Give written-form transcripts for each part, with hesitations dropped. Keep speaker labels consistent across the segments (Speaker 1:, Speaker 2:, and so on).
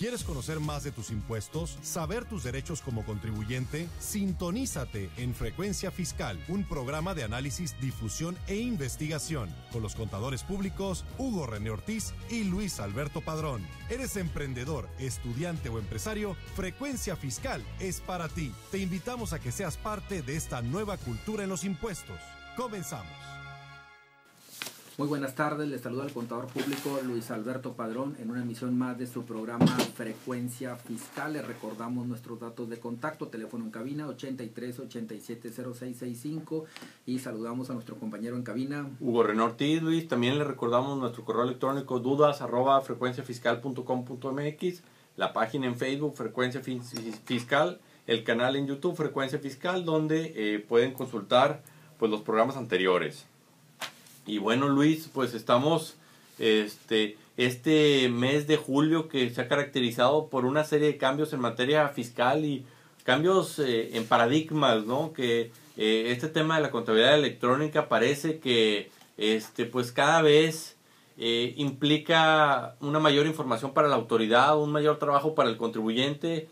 Speaker 1: ¿Quieres conocer más de tus impuestos? ¿Saber tus derechos como contribuyente? Sintonízate en Frecuencia Fiscal, un programa de análisis, difusión e investigación, con los contadores públicos Hugo René Ortiz y Luis Alberto Padrón. ¿Eres emprendedor, estudiante o empresario? Frecuencia Fiscal es para ti. Te invitamos a que seas parte de esta nueva cultura en los impuestos. Comenzamos.
Speaker 2: Muy buenas tardes, les saluda el contador público Luis Alberto Padrón en una emisión más de su programa Frecuencia Fiscal. Les recordamos nuestros datos de contacto, teléfono en cabina 83-87-0665 y saludamos a nuestro compañero en cabina
Speaker 3: Hugo René Ortiz. Luis, también le recordamos nuestro correo electrónico dudas@frecuenciafiscal.com.mx, la página en Facebook Frecuencia Fiscal, el canal en YouTube Frecuencia Fiscal, donde pueden consultar pues los programas anteriores. Y bueno, Luis, pues estamos este mes de julio que se ha caracterizado por una serie de cambios en materia fiscal y cambios en paradigmas, ¿no? Que este tema de la contabilidad electrónica parece que pues cada vez implica una mayor información para la autoridad, un mayor trabajo para el contribuyente,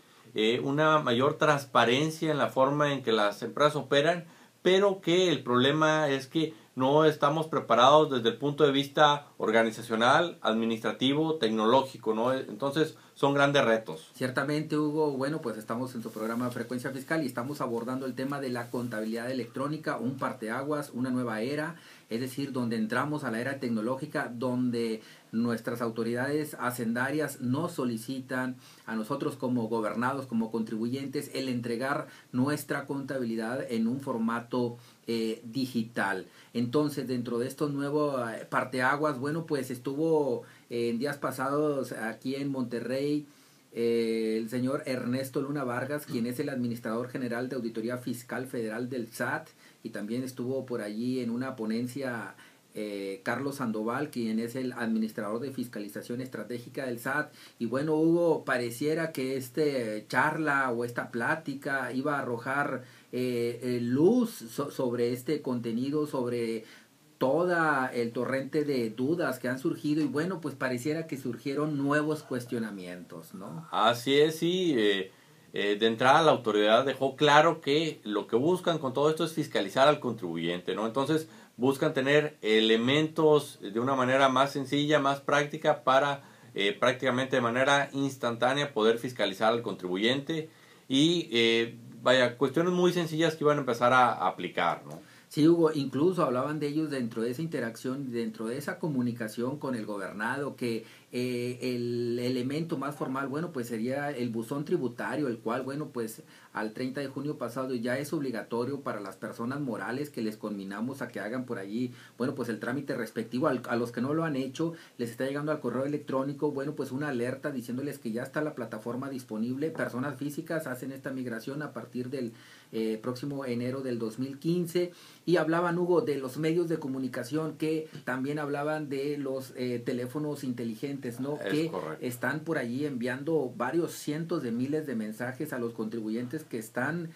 Speaker 3: una mayor transparencia en la forma en que las empresas operan, pero que el problema es que no estamos preparados desde el punto de vista organizacional, administrativo, tecnológico, ¿no? Entonces son grandes retos.
Speaker 2: Ciertamente, Hugo. Bueno, pues estamos en su programa Frecuencia Fiscal y estamos abordando el tema de la contabilidad electrónica, un parteaguas, una nueva era, es decir, donde entramos a la era tecnológica, donde nuestras autoridades hacendarias nos solicitan a nosotros como gobernados, como contribuyentes, el entregar nuestra contabilidad en un formato digital. Entonces, dentro de estos nuevos parteaguas, bueno, pues estuvo en días pasados aquí en Monterrey el señor Ernesto Luna Vargas, quien es el administrador general de Auditoría Fiscal Federal del SAT, y también estuvo por allí en una ponencia Carlos Sandoval, quien es el administrador de fiscalización estratégica del SAT. Y bueno, Hugo, pareciera que esta charla o esta plática iba a arrojar luz sobre este contenido, sobre todo el torrente de dudas que han surgido, y bueno, pues pareciera que surgieron nuevos cuestionamientos, ¿no?
Speaker 3: Así es, sí. De entrada la autoridad dejó claro que lo que buscan con todo esto es fiscalizar al contribuyente, ¿no? Entonces buscan tener elementos de una manera más sencilla, más práctica para prácticamente de manera instantánea poder fiscalizar al contribuyente y cuestiones muy sencillas que iban a empezar a aplicar, ¿no?
Speaker 2: Sí, Hugo, incluso hablaban de ellos dentro de esa interacción, dentro de esa comunicación con el gobernado, que el elemento más formal, bueno, pues sería el buzón tributario, el cual, bueno, pues al 30 de junio pasado ya es obligatorio para las personas morales que les conminamos a que hagan por allí, bueno, pues el trámite respectivo. A los que no lo han hecho, les está llegando al correo electrónico, bueno, pues una alerta diciéndoles que ya está la plataforma disponible. Personas físicas hacen esta migración a partir del próximo enero del 2015, y hablaban, Hugo, de los medios de comunicación, que también hablaban de los teléfonos inteligentes, ¿no? Que
Speaker 3: correcto.
Speaker 2: Están por allí enviando varios cientos de miles de mensajes a los contribuyentes que están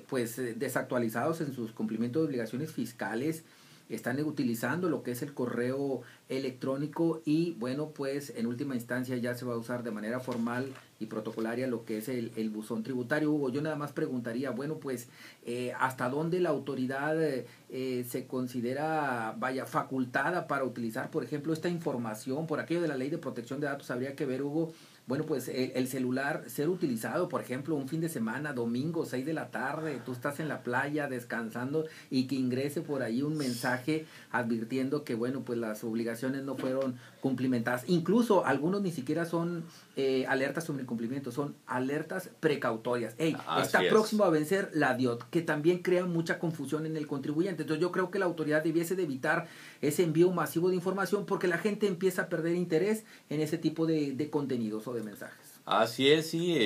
Speaker 2: pues desactualizados en sus cumplimientos de obligaciones fiscales. Están utilizando lo que es el correo electrónico, y bueno, pues en última instancia ya se va a usar de manera formal y protocolaria lo que es el buzón tributario. Hugo, yo nada más preguntaría, bueno, pues hasta dónde la autoridad se considera facultada para utilizar, por ejemplo, esta información. Por aquello de la Ley de Protección de Datos habría que ver, Hugo, bueno, pues el celular ser utilizado, por ejemplo, un fin de semana, domingo, 6 de la tarde, tú estás en la playa descansando, y que ingrese por ahí un mensaje advirtiendo que, bueno, pues las obligaciones no fueron cumplimentadas. Incluso algunos ni siquiera son alertas sobre incumplimiento, son alertas precautorias. Está próximo a vencer la DIOT, que también crea mucha confusión en el contribuyente. Entonces yo creo que la autoridad debiese de evitar ese envío masivo de información, porque la gente empieza a perder interés en ese tipo de contenidos o de mensajes.
Speaker 3: Así es, sí,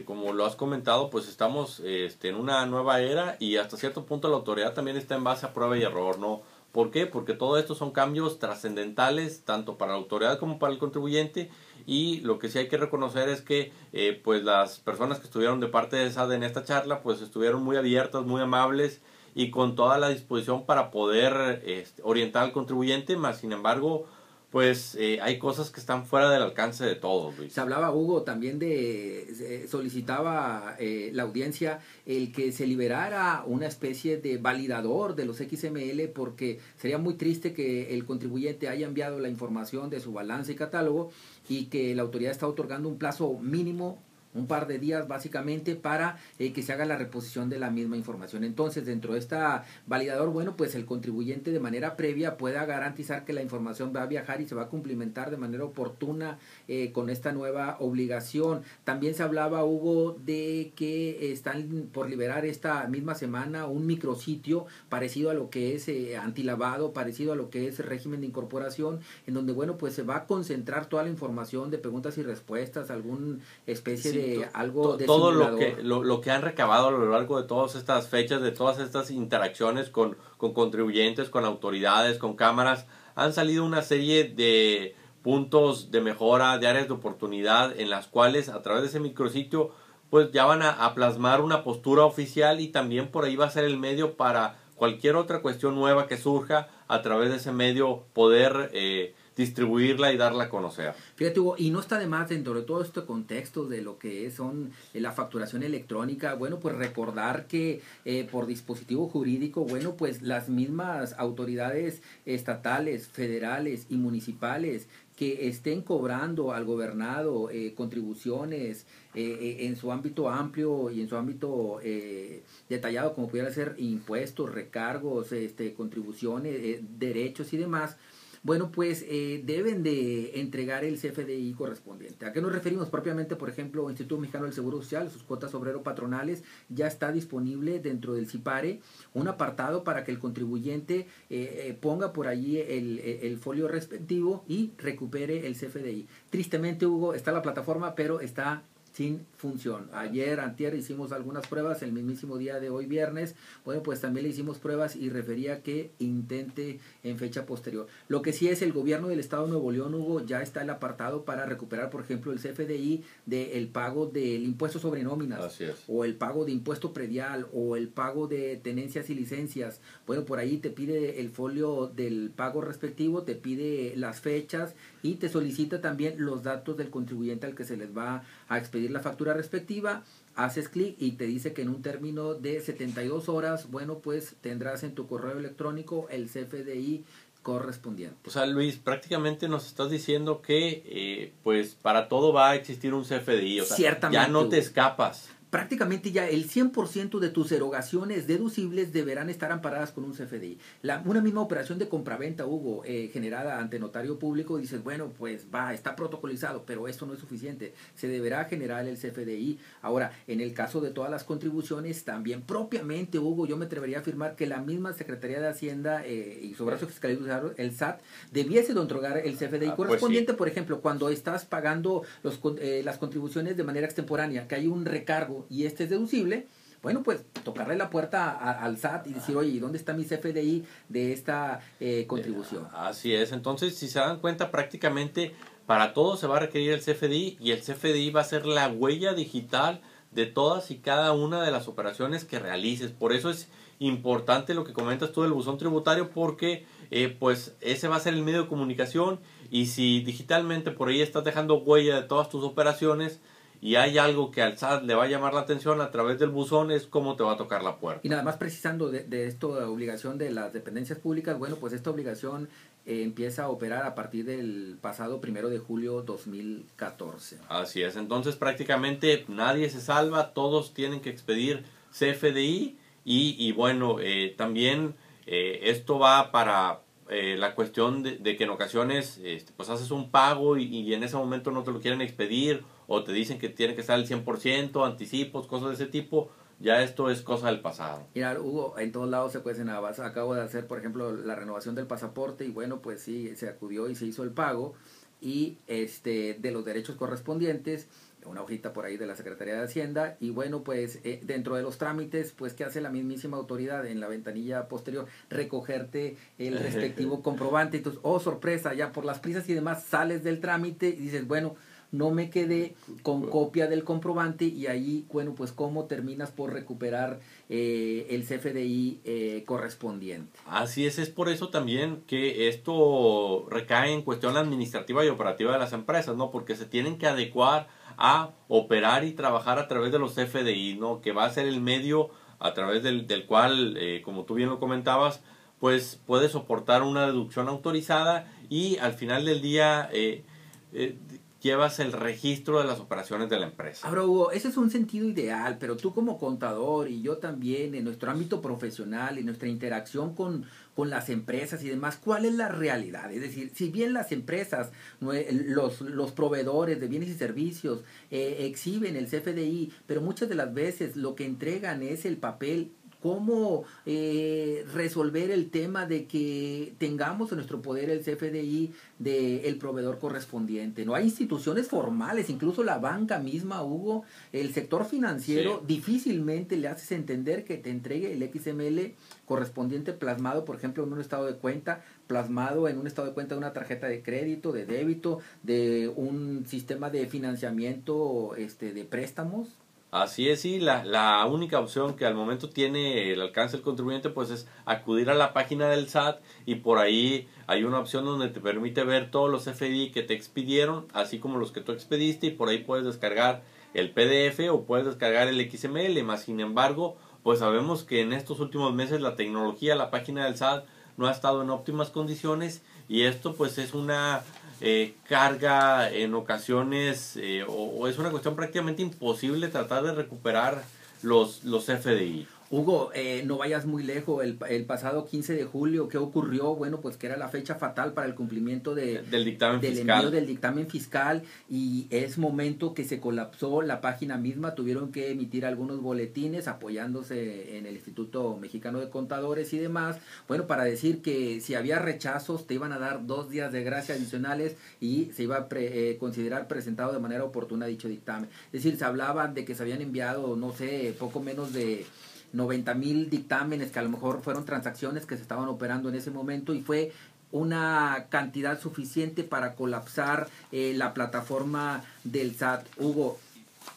Speaker 3: como lo has comentado, pues estamos en una nueva era, y hasta cierto punto la autoridad también está en base a prueba y error, ¿no? ¿Por qué? Porque todo esto son cambios trascendentales, tanto para la autoridad como para el contribuyente, y lo que sí hay que reconocer es que pues las personas que estuvieron de parte de SAT en esta charla, pues estuvieron muy abiertas, muy amables, y con toda la disposición para poder orientar al contribuyente, más sin embargo, pues hay cosas que están fuera del alcance de todos, Luis.
Speaker 2: Se hablaba, Hugo, también solicitaba la audiencia el que se liberara una especie de validador de los XML, porque sería muy triste que el contribuyente haya enviado la información de su balance y catálogo y que la autoridad está otorgando un plazo mínimo, un par de días básicamente, para que se haga la reposición de la misma información. Entonces, dentro de esta validador, bueno, pues el contribuyente de manera previa pueda garantizar que la información va a viajar y se va a cumplimentar de manera oportuna con esta nueva obligación. También se hablaba, Hugo, de que están por liberar esta misma semana un micrositio parecido a lo que es antilavado, parecido a lo que es régimen de incorporación, en donde, bueno, pues se va a concentrar toda la información de preguntas y respuestas, alguna especie de algo de
Speaker 3: todo
Speaker 2: simulador.
Speaker 3: lo que han recabado a lo largo de todas estas fechas, de todas estas interacciones con contribuyentes, con autoridades, con cámaras, han salido una serie de puntos de mejora, de áreas de oportunidad, en las cuales a través de ese micrositio pues ya van a plasmar una postura oficial, y también por ahí va a ser el medio para cualquier otra cuestión nueva que surja, a través de ese medio poder distribuirla y darla a conocer.
Speaker 2: Fíjate, Hugo, y no está de más dentro de todo este contexto de lo que son la facturación electrónica, bueno, pues recordar que por dispositivo jurídico, bueno, pues las mismas autoridades estatales, federales y municipales que estén cobrando al gobernado contribuciones en su ámbito amplio y en su ámbito detallado, como pudiera ser impuestos, recargos, contribuciones, derechos y demás, bueno, pues deben de entregar el CFDI correspondiente. ¿A qué nos referimos? Propiamente, por ejemplo, Instituto Mexicano del Seguro Social, sus cuotas obrero-patronales, ya está disponible dentro del CIPARE un apartado para que el contribuyente ponga por allí el folio respectivo y recupere el CFDI. Tristemente, Hugo, está la plataforma, pero está sin función. Ayer, antier, hicimos algunas pruebas, el mismísimo día de hoy, viernes, bueno, pues también le hicimos pruebas y refería que intente en fecha posterior. Lo que sí es, el gobierno del Estado de Nuevo León, Hugo, ya está el apartado para recuperar, por ejemplo, el CFDI del pago del impuesto sobre nóminas.
Speaker 3: Así es.
Speaker 2: O el pago de impuesto predial, o el pago de tenencias y licencias. Bueno, por ahí te pide el folio del pago respectivo, te pide las fechas y te solicita también los datos del contribuyente al que se les va a expedir la factura respectiva. Haces clic y te dice que en un término de 72 horas, bueno, pues tendrás en tu correo electrónico el CFDI correspondiente.
Speaker 3: O sea, Luis, prácticamente nos estás diciendo que pues para todo va a existir un CFDI, o sea,
Speaker 2: Ciertamente,
Speaker 3: ya no te escapas.
Speaker 2: Prácticamente ya el 100% de tus erogaciones deducibles deberán estar amparadas con un CFDI. Una misma operación de compraventa, Hugo, generada ante notario público, dices, bueno, pues va, está protocolizado, pero esto no es suficiente. Se deberá generar el CFDI. Ahora, en el caso de todas las contribuciones, también propiamente, Hugo, yo me atrevería a afirmar que la misma Secretaría de Hacienda y su brazo fiscalizador, el SAT, debiese de otorgar el CFDI correspondiente. Pues sí. Por ejemplo, cuando estás pagando las contribuciones de manera extemporánea, que hay un recargo y este es deducible, bueno, pues tocarle la puerta al SAT y decir, oye, ¿y dónde está mi CFDI de esta contribución?
Speaker 3: Así es. Entonces, si se dan cuenta, prácticamente para todo se va a requerir el CFDI, y el CFDI va a ser la huella digital de todas y cada una de las operaciones que realices. Por eso es importante lo que comentas tú del buzón tributario, porque pues ese va a ser el medio de comunicación, y si digitalmente por ahí estás dejando huella de todas tus operaciones y hay algo que al SAT le va a llamar la atención a través del buzón, es cómo te va a tocar la puerta.
Speaker 2: Y nada más precisando de esto, la obligación de las dependencias públicas, bueno, pues esta obligación empieza a operar a partir del pasado 1 de julio 2014.
Speaker 3: Así es, entonces prácticamente nadie se salva, todos tienen que expedir CFDI, y bueno, también esto va para la cuestión de que en ocasiones pues haces un pago y en ese momento no te lo quieren expedir, o te dicen que tiene que estar al 100%, anticipos, cosas de ese tipo. Ya esto es cosa del pasado.
Speaker 2: Mira, Hugo, en todos lados se cuecen habas. Acabo de hacer, por ejemplo, la renovación del pasaporte y bueno, pues sí, se acudió y se hizo el pago y de los derechos correspondientes, una hojita por ahí de la Secretaría de Hacienda, y bueno, pues dentro de los trámites, pues ¿qué hace la mismísima autoridad en la ventanilla posterior? Recogerte el respectivo comprobante. Entonces, oh sorpresa, ya por las prisas y demás sales del trámite y dices, bueno, no me quedé con copia del comprobante y ahí, bueno, pues cómo terminas por recuperar el CFDI correspondiente.
Speaker 3: Así es por eso también que esto recae en cuestión administrativa y operativa de las empresas, ¿no? Porque se tienen que adecuar a operar y trabajar a través de los CFDI, ¿no? Que va a ser el medio a través del cual, como tú bien lo comentabas, pues puede soportar una deducción autorizada y al final del día llevas el registro de las operaciones de la empresa.
Speaker 2: Ahora, Hugo, ese es un sentido ideal, pero tú como contador y yo también en nuestro ámbito profesional y nuestra interacción con las empresas y demás, ¿cuál es la realidad? Es decir, si bien las empresas, los proveedores de bienes y servicios exhiben el CFDI, pero muchas de las veces lo que entregan es el papel. ¿Cómo resolver el tema de que tengamos en nuestro poder el CFDI del proveedor correspondiente? No hay instituciones formales, incluso la banca misma, Hugo, el sector financiero, sí, difícilmente le haces entender que te entregue el XML correspondiente plasmado, por ejemplo, en un estado de cuenta, plasmado en un estado de cuenta de una tarjeta de crédito, de débito, de un sistema de financiamiento de préstamos.
Speaker 3: Así es, sí, la única opción que al momento tiene el alcance del contribuyente pues es acudir a la página del SAT y por ahí hay una opción donde te permite ver todos los CFDI que te expidieron, así como los que tú expediste y por ahí puedes descargar el PDF o puedes descargar el XML, más sin embargo, pues sabemos que en estos últimos meses la tecnología, la página del SAT no ha estado en óptimas condiciones y esto pues es una carga en ocasiones o es una cuestión prácticamente imposible tratar de recuperar los CFDI.
Speaker 2: Hugo, no vayas muy lejos, el pasado 15 de julio, ¿qué ocurrió? Bueno, pues que era la fecha fatal para el cumplimiento del envío del dictamen fiscal y es momento que se colapsó la página misma, tuvieron que emitir algunos boletines apoyándose en el Instituto Mexicano de Contadores y demás, bueno, para decir que si había rechazos te iban a dar 2 días de gracia adicionales y se iba a considerar presentado de manera oportuna dicho dictamen. Es decir, se hablaba de que se habían enviado, no sé, poco menos de 90,000 dictámenes que a lo mejor fueron transacciones que se estaban operando en ese momento y fue una cantidad suficiente para colapsar la plataforma del SAT. Hugo.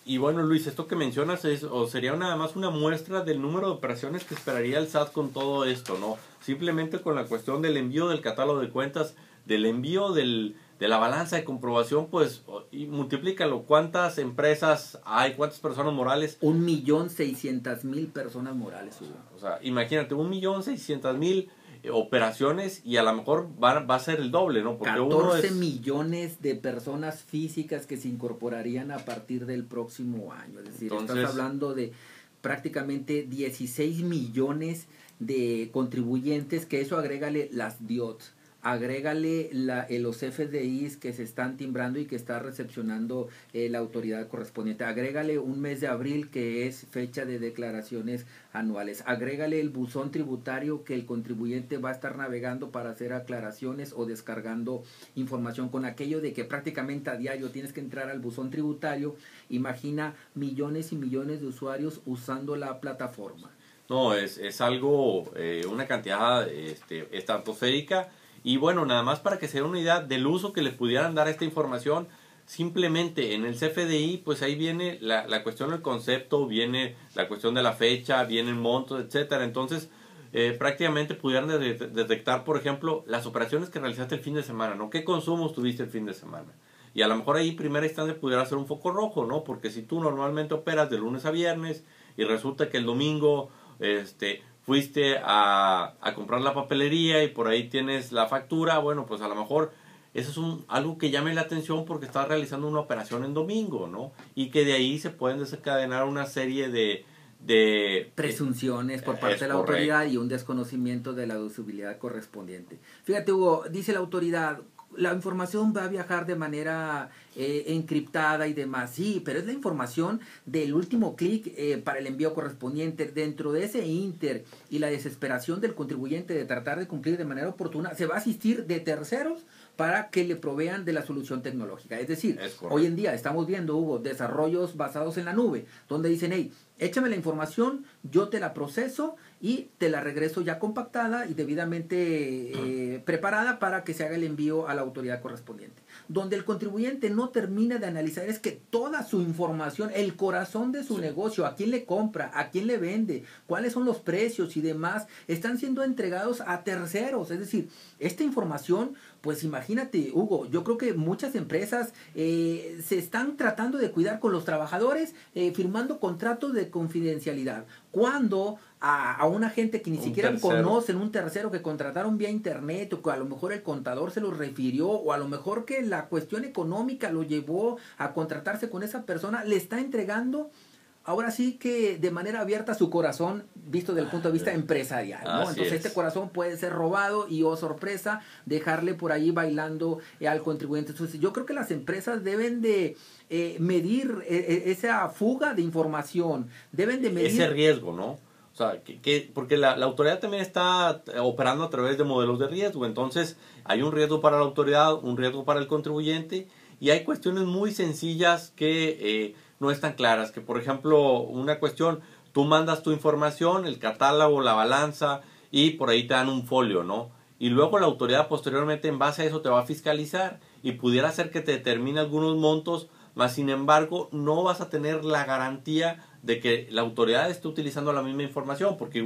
Speaker 3: Y bueno, Luis, esto que mencionas sería nada más una muestra del número de operaciones que esperaría el SAT con todo esto, ¿no? Simplemente con la cuestión del envío del catálogo de cuentas, del envío de la balanza de comprobación, pues, y multiplícalo. ¿Cuántas empresas hay? ¿Cuántas personas morales?
Speaker 2: 1,600,000 personas morales, Hugo.
Speaker 3: O sea, imagínate, 1,600,000 operaciones y a lo mejor va a ser el doble, ¿no?
Speaker 2: Porque 14 millones de personas físicas que se incorporarían a partir del próximo año. Es decir, entonces, estás hablando de prácticamente 16 millones de contribuyentes, que eso agrégale las DIOTs. Agrégale los FDIs que se están timbrando y que está recepcionando la autoridad correspondiente. Agrégale un mes de abril que es fecha de declaraciones anuales. Agrégale el buzón tributario que el contribuyente va a estar navegando para hacer aclaraciones o descargando información. Con aquello de que prácticamente a diario tienes que entrar al buzón tributario, imagina millones y millones de usuarios usando la plataforma.
Speaker 3: No, es algo, una cantidad estratosférica. Y bueno, nada más para que se den una idea del uso que le pudieran dar a esta información, simplemente en el CFDI, pues ahí viene la cuestión del concepto, viene la cuestión de la fecha, vienen montos, etcétera. Entonces, prácticamente pudieran detectar, por ejemplo, las operaciones que realizaste el fin de semana, ¿no? ¿Qué consumos tuviste el fin de semana? Y a lo mejor ahí, primera instancia, pudiera ser un foco rojo, ¿no? Porque si tú normalmente operas de lunes a viernes y resulta que el domingo, fuiste a comprar la papelería y por ahí tienes la factura, bueno, pues a lo mejor eso es algo que llame la atención porque estás realizando una operación en domingo, ¿no? Y que de ahí se pueden desencadenar una serie de
Speaker 2: presunciones por parte de la autoridad y un desconocimiento de la deducibilidad correspondiente. Fíjate, Hugo, dice la autoridad, la información va a viajar de manera encriptada y demás, sí, pero es la información del último clic para el envío correspondiente. Dentro de ese inter y la desesperación del contribuyente de tratar de cumplir de manera oportuna, se va a asistir de terceros para que le provean de la solución tecnológica. Es decir, hoy en día estamos viendo, Hugo, desarrollos basados en la nube, donde dicen, hey, échame la información, yo te la proceso y te la regreso ya compactada y debidamente preparada para que se haga el envío a la autoridad correspondiente. Donde el contribuyente no termina de analizar es que toda su información, el corazón de su negocio, a quién le compra, a quién le vende, cuáles son los precios y demás, están siendo entregados a terceros. Es decir, esta información, pues imagínate, Hugo, yo creo que muchas empresas se están tratando de cuidar con los trabajadores, firmando contratos de confidencialidad. Cuando a una gente que ni siquiera conocen, un tercero que contrataron vía internet, o que a lo mejor el contador se los refirió, o a lo mejor que la cuestión económica lo llevó a contratarse con esa persona, le está entregando ahora sí que de manera abierta su corazón, visto desde el punto de vista empresarial, ¿no? Entonces este corazón puede ser robado y, oh sorpresa, dejarle por ahí bailando al contribuyente. Entonces yo creo que las empresas deben de medir esa fuga de información, deben de medir
Speaker 3: ese riesgo, ¿no? O sea, porque la autoridad también está operando a través de modelos de riesgo. Entonces hay un riesgo para la autoridad, un riesgo para el contribuyente, y hay cuestiones muy sencillas que no están claras. Que, por ejemplo, una cuestión, tú mandas tu información, el catálogo, la balanza, y por ahí te dan un folio, ¿no? Y luego la autoridad posteriormente en base a eso te va a fiscalizar y pudiera ser que te determine algunos montos, mas sin embargo no vas a tener la garantía de que la autoridad esté utilizando la misma información, porque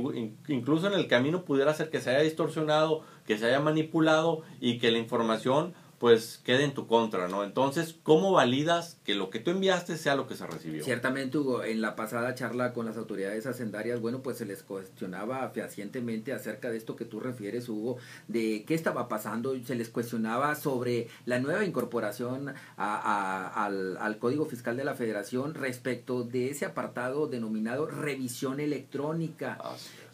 Speaker 3: incluso en el camino pudiera ser que se haya distorsionado, que se haya manipulado y que la información pues quede en tu contra, ¿no? Entonces, ¿cómo validas que lo que tú enviaste sea lo que se recibió?
Speaker 2: Ciertamente, Hugo, en la pasada charla con las autoridades hacendarias, bueno, pues se les cuestionaba fehacientemente acerca de esto que tú refieres, Hugo, de qué estaba pasando. Se les cuestionaba sobre la nueva incorporación al Código Fiscal de la Federación respecto de ese apartado denominado revisión electrónica.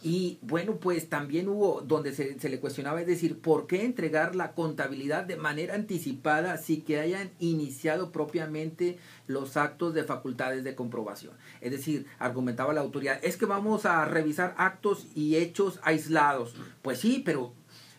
Speaker 2: Y bueno, pues también hubo donde se le cuestionaba, es decir, ¿por qué entregar la contabilidad de manera anticipada si que hayan iniciado propiamente los actos de facultades de comprobación? Es decir, argumentaba la autoridad, es que vamos a revisar actos y hechos aislados. Pues sí, pero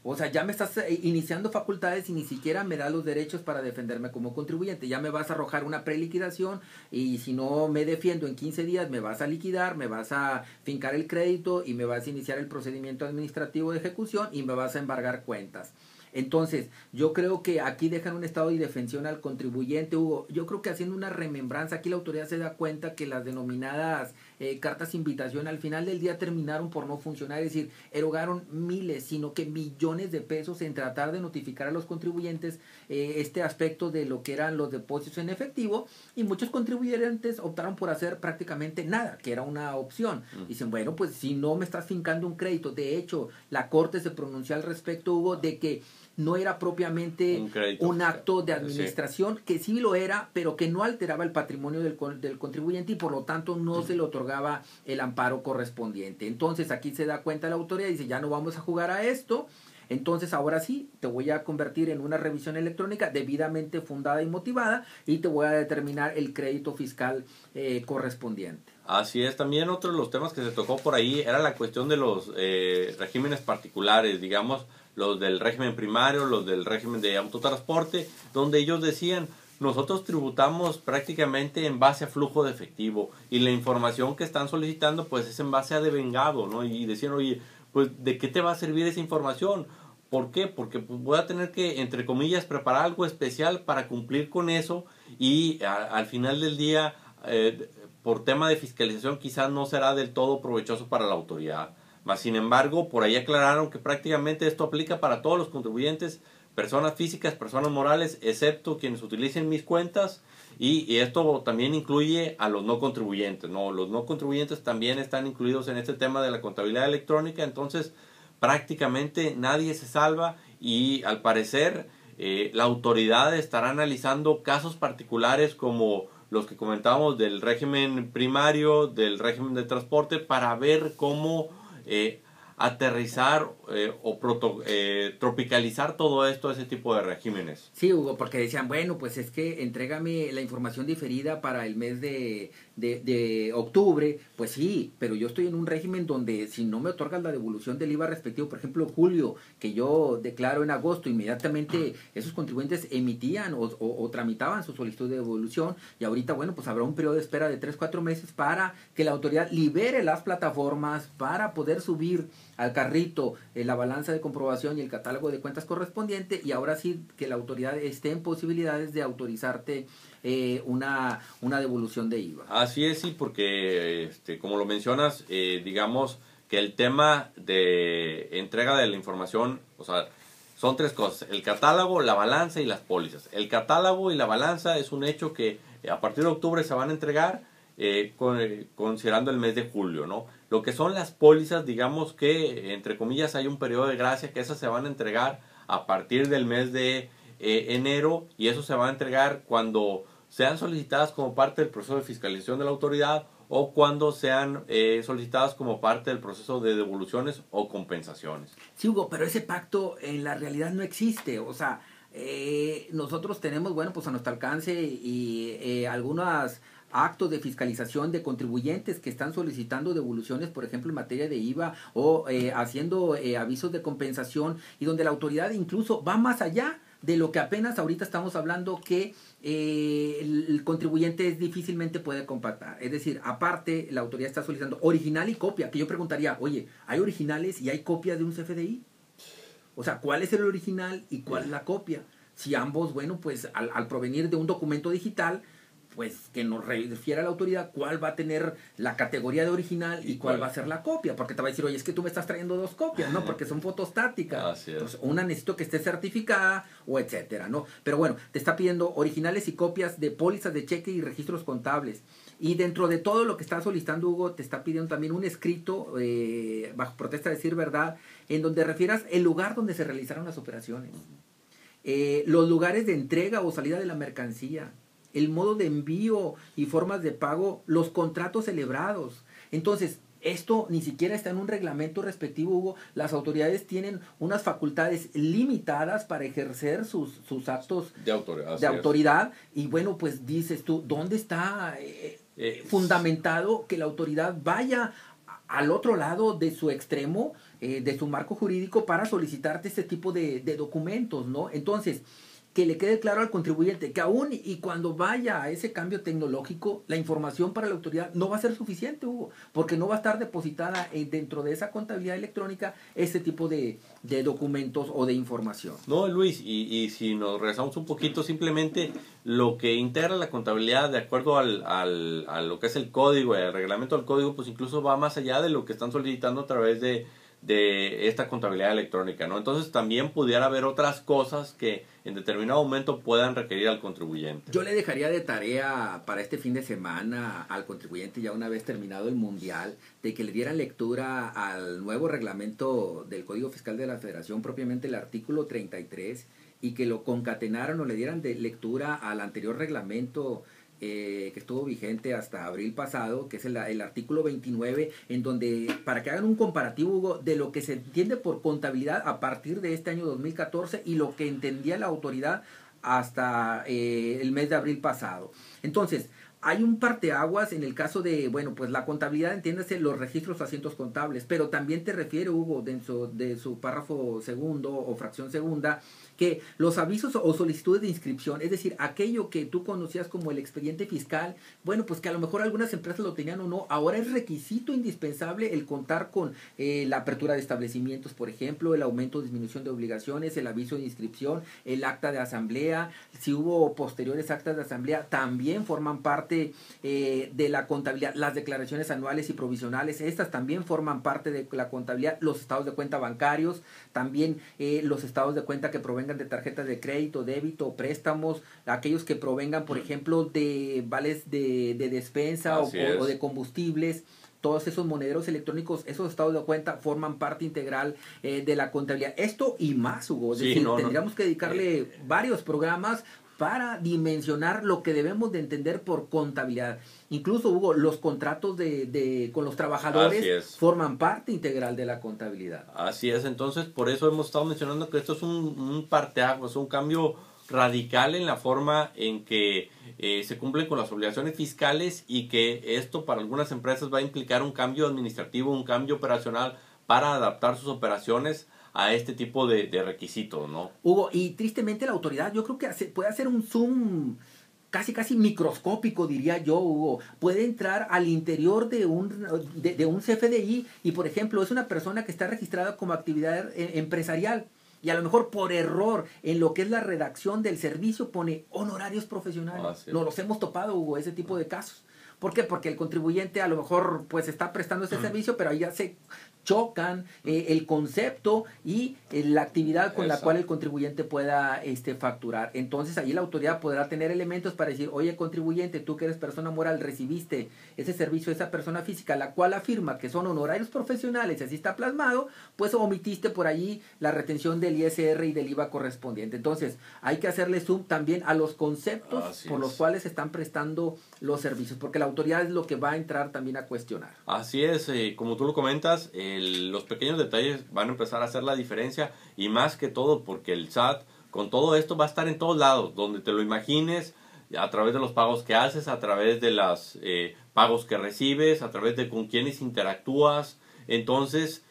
Speaker 2: o sea, ya me estás iniciando facultades y ni siquiera me das los derechos para defenderme como contribuyente. Ya me vas a arrojar una preliquidación y si no me defiendo en 15 días me vas a liquidar, me vas a fincar el crédito y me vas a iniciar el procedimiento administrativo de ejecución y me vas a embargar cuentas. Entonces, yo creo que aquí dejan un estado de indefensión al contribuyente, Hugo. Yo creo que haciendo una remembranza, aquí la autoridad se da cuenta que las denominadas cartas de invitación al final del día terminaron por no funcionar, es decir, erogaron miles, sino que millones de pesos en tratar de notificar a los contribuyentes este aspecto de lo que eran los depósitos en efectivo, y muchos contribuyentes optaron por hacer prácticamente nada, que era una opción. Dicen, bueno, pues si no me estás fincando un crédito, de hecho, la Corte se pronunció al respecto, Hugo, de que no era propiamente un acto de administración, sí, que sí lo era, pero que no alteraba el patrimonio del contribuyente y por lo tanto no se le otorgaba el amparo correspondiente. Entonces aquí se da cuenta la autoridad y dice, ya no vamos a jugar a esto. Entonces ahora sí, te voy a convertir en una revisión electrónica debidamente fundada y motivada y te voy a determinar el crédito fiscal correspondiente.
Speaker 3: Así es, también otro de los temas que se tocó por ahí era la cuestión de los regímenes particulares, digamos, los del régimen primario, los del régimen de autotransporte, donde ellos decían, nosotros tributamos prácticamente en base a flujo de efectivo y la información que están solicitando pues es en base a devengado, ¿no? Y decían, oye, pues ¿de qué te va a servir esa información? ¿Por qué? Porque pues, voy a tener que, entre comillas, preparar algo especial para cumplir con eso y al final del día, por tema de fiscalización, quizás no será del todo provechoso para la autoridad. Mas, sin embargo, por ahí aclararon que prácticamente esto aplica para todos los contribuyentes, personas físicas, personas morales, excepto quienes utilicen mis cuentas, y esto también incluye a los no contribuyentes, ¿no? Los no contribuyentes también están incluidos en este tema de la contabilidad electrónica, entonces prácticamente nadie se salva y al parecer la autoridad estará analizando casos particulares como los que comentábamos del régimen primario, del régimen de transporte, para ver cómo aterrizar tropicalizar todo esto a ese tipo de regímenes.
Speaker 2: Sí, Hugo, porque decían, bueno, pues es que entrégame la información diferida para el mes de octubre. Pues sí, pero yo estoy en un régimen donde si no me otorgas la devolución del IVA respectivo, por ejemplo, julio, que yo declaro en agosto, inmediatamente esos contribuyentes emitían o tramitaban su solicitud de devolución, y ahorita, bueno, pues habrá un periodo de espera de 3-4 meses para que la autoridad libere las plataformas para poder subir al carrito la balanza de comprobación y el catálogo de cuentas correspondiente, y ahora sí que la autoridad esté en posibilidades de autorizarte una devolución de IVA.
Speaker 3: Así es, sí, porque como lo mencionas, digamos que el tema de entrega de la información, o sea, son 3 cosas: el catálogo, la balanza y las pólizas. El catálogo y la balanza es un hecho que a partir de octubre se van a entregar, considerando el mes de julio, ¿no? Lo que son las pólizas, digamos que, entre comillas, hay un periodo de gracia, que esas se van a entregar a partir del mes de enero, y eso se va a entregar cuando sean solicitadas como parte del proceso de fiscalización de la autoridad, o cuando sean solicitadas como parte del proceso de devoluciones o compensaciones.
Speaker 2: Sí, Hugo, pero ese pacto en la realidad no existe. O sea, nosotros tenemos, bueno, pues a nuestro alcance y algunos actos de fiscalización de contribuyentes que están solicitando devoluciones, por ejemplo, en materia de IVA, o haciendo avisos de compensación, y donde la autoridad incluso va más allá de lo que apenas ahorita estamos hablando, que el contribuyente difícilmente puede compactar. Es decir, aparte, la autoridad está solicitando original y copia, que yo preguntaría, oye, ¿hay originales y hay copias de un CFDI? O sea, ¿cuál es el original y cuál es la copia? Si ambos, bueno, pues al provenir de un documento digital, pues que nos refiera a la autoridad cuál va a tener la categoría de original y cuál va a ser la copia, porque te va a decir, oye, es que tú me estás trayendo 2 copias, ¿no? Porque son fotostáticas.
Speaker 3: Así es.
Speaker 2: Entonces, una necesito que esté certificada, o etcétera, ¿no? Pero bueno, te está pidiendo originales y copias de pólizas de cheque y registros contables. Y dentro de todo lo que está solicitando, Hugo, te está pidiendo también un escrito, bajo protesta de decir verdad, en donde refieras el lugar donde se realizaron las operaciones, los lugares de entrega o salida de la mercancía, el modo de envío y formas de pago, los contratos celebrados. Entonces, esto ni siquiera está en un reglamento respectivo, Hugo. Las autoridades tienen unas facultades limitadas para ejercer sus actos de autoridad. Y bueno, pues dices tú, ¿dónde está fundamentado que la autoridad vaya al otro lado de su extremo, de su marco jurídico, para solicitarte este tipo de documentos, ¿no? Entonces, que le quede claro al contribuyente que aún y cuando vaya a ese cambio tecnológico, la información para la autoridad no va a ser suficiente, Hugo, porque no va a estar depositada dentro de esa contabilidad electrónica este tipo de documentos o de información.
Speaker 3: No, Luis, y si nos regresamos un poquito, simplemente lo que integra la contabilidad de acuerdo a lo que es el código, el reglamento del código, pues incluso va más allá de lo que están solicitando a través de esta contabilidad electrónica, ¿no? Entonces también pudiera haber otras cosas que en determinado momento puedan requerir al contribuyente.
Speaker 2: Yo le dejaría de tarea para este fin de semana al contribuyente, ya una vez terminado el mundial, de que le dieran lectura al nuevo reglamento del Código Fiscal de la Federación, propiamente el artículo 33, y que lo concatenaran o le dieran de lectura al anterior reglamento que estuvo vigente hasta abril pasado, que es el artículo 29, en donde, para que hagan un comparativo, Hugo, de lo que se entiende por contabilidad a partir de este año 2014 y lo que entendía la autoridad hasta el mes de abril pasado. Entonces, hay un parteaguas en el caso de, bueno, pues la contabilidad, entiéndase, los registros asientos contables, pero también te refiere, Hugo, dentro de su párrafo segundo o fracción segunda, que los avisos o solicitudes de inscripción, es decir, aquello que tú conocías como el expediente fiscal, bueno, pues que a lo mejor algunas empresas lo tenían o no, ahora es requisito indispensable el contar con la apertura de establecimientos, por ejemplo, el aumento o disminución de obligaciones, el aviso de inscripción, el acta de asamblea, si hubo posteriores actas de asamblea, también forman parte de la contabilidad, las declaraciones anuales y provisionales, estas también forman parte de la contabilidad, los estados de cuenta bancarios, también los estados de cuenta que provengan de tarjetas de crédito, débito, préstamos, aquellos que provengan, por ejemplo, de vales de despensa o de combustibles. Todos esos monederos electrónicos, esos estados de cuenta forman parte integral de la contabilidad. Esto y más, Hugo. Es decir, tendríamos que dedicarle varios programas para dimensionar lo que debemos de entender por contabilidad. Incluso, Hugo, los contratos con los trabajadores forman parte integral de la contabilidad.
Speaker 3: Así es, entonces por eso hemos estado mencionando que esto es un parteaguas, un cambio radical en la forma en que se cumplen con las obligaciones fiscales, y que esto para algunas empresas va a implicar un cambio administrativo, un cambio operacional para adaptar sus operaciones a este tipo de requisitos, ¿no?
Speaker 2: Hugo, y tristemente la autoridad, yo creo que puede hacer un zoom casi microscópico, diría yo, Hugo. Puede entrar al interior de un CFDI y, por ejemplo, es una persona que está registrada como actividad empresarial, y a lo mejor por error en lo que es la redacción del servicio pone honorarios profesionales. Nos los hemos topado, Hugo, ese tipo de casos. ¿Por qué? Porque el contribuyente a lo mejor pues está prestando ese servicio, pero ahí ya se chocan el concepto y la actividad con la cual el contribuyente pueda facturar. Entonces ahí la autoridad podrá tener elementos para decir, oye, contribuyente, tú que eres persona moral, recibiste ese servicio de esa persona física, la cual afirma que son honorarios profesionales, y así está plasmado, pues omitiste por allí la retención del ISR y del IVA correspondiente. Entonces hay que hacerle zoom también a los conceptos por los cuales se están prestando los servicios, porque la autoridad es lo que va a entrar también a cuestionar.
Speaker 3: Así es, como tú lo comentas, los pequeños detalles van a empezar a hacer la diferencia, y más que todo porque el SAT con todo esto va a estar en todos lados, donde te lo imagines, a través de los pagos que haces, a través de los pagos que recibes, a través de con quienes interactúas. Entonces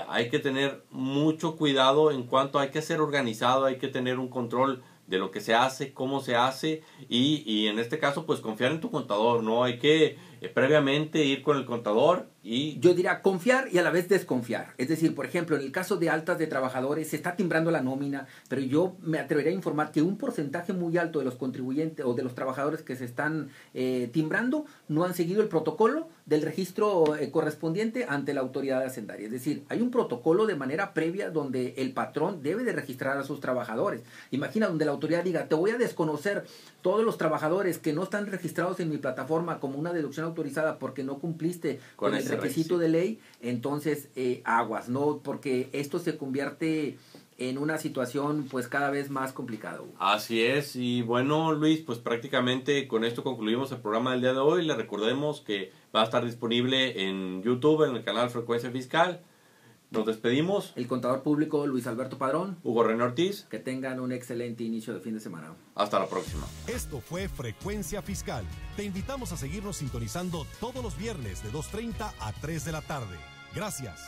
Speaker 3: hay que tener mucho cuidado en cuanto hay que ser organizado, hay que tener un control de lo que se hace, cómo se hace, y en este caso pues confiar en tu contador, ¿no? Hay que previamente ir con el contador y...
Speaker 2: Yo diría confiar y a la vez desconfiar. Es decir, por ejemplo, en el caso de altas de trabajadores se está timbrando la nómina, pero yo me atrevería a informar que un porcentaje muy alto de los contribuyentes o de los trabajadores que se están timbrando no han seguido el protocolo del registro correspondiente ante la autoridad hacendaria. Es decir, hay un protocolo de manera previa donde el patrón debe de registrar a sus trabajadores. Imagina donde la autoridad diga, te voy a desconocer todos los trabajadores que no están registrados en mi plataforma como una deducción autorizada porque no cumpliste con el requisito de ley. Entonces aguas, ¿no? Porque esto se convierte en una situación pues cada vez más complicada.
Speaker 3: Así es, y bueno, Luis, pues prácticamente con esto concluimos el programa del día de hoy. Le recordemos que va a estar disponible en YouTube, en el canal Frecuencia Fiscal. Nos despedimos.
Speaker 2: El contador público Luis Alberto Padrón.
Speaker 3: Hugo René Ortiz.
Speaker 2: Que tengan un excelente inicio de fin de semana.
Speaker 3: Hasta la próxima.
Speaker 1: Esto fue Frecuencia Fiscal. Te invitamos a seguirnos sintonizando todos los viernes de 2:30 a 3 de la tarde. Gracias.